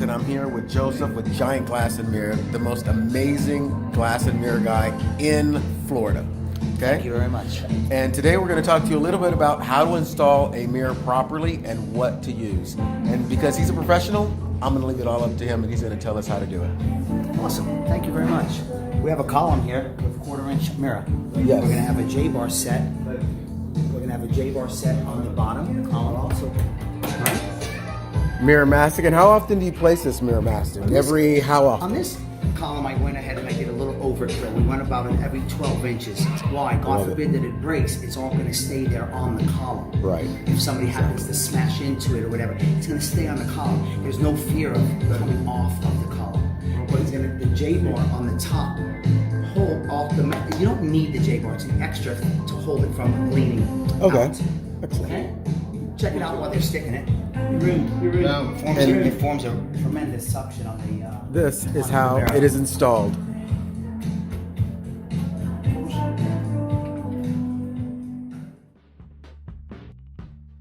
And I'm here with Joseph with Giant Glass and Mirror, the most amazing glass and mirror guy in Florida. Okay? Thank you very much. And today we're going to talk to you a little bit about how to install a mirror properly and what to use. And because he's a professional, I'm going to leave it all up to him and he's going to tell us how to do it. Awesome. Thank you very much. We have a column here with a 1/4-inch mirror. Yes. We're going to have a J-bar set. We're going to have a J-bar set on the bottom column also. Right? Mirror mastic. And how often do you place this mirror mastic? How often? On this column, I went ahead and I did a little overkill. We went about it every 12 inches. Why? God forbid that it breaks, it's all going to stay there on the column. Right. If somebody happens to smash into it or whatever, it's going to stay on the column. There's no fear of coming off of the column. But it's going to, the J-bar on the top, hold off the, you don't need the J-bar, it's an extra to hold it from leaning Okay. out. Excellent. Okay? Check it out while they're sticking it. It forms a tremendous suction on the This is on how the mirror. it is installed.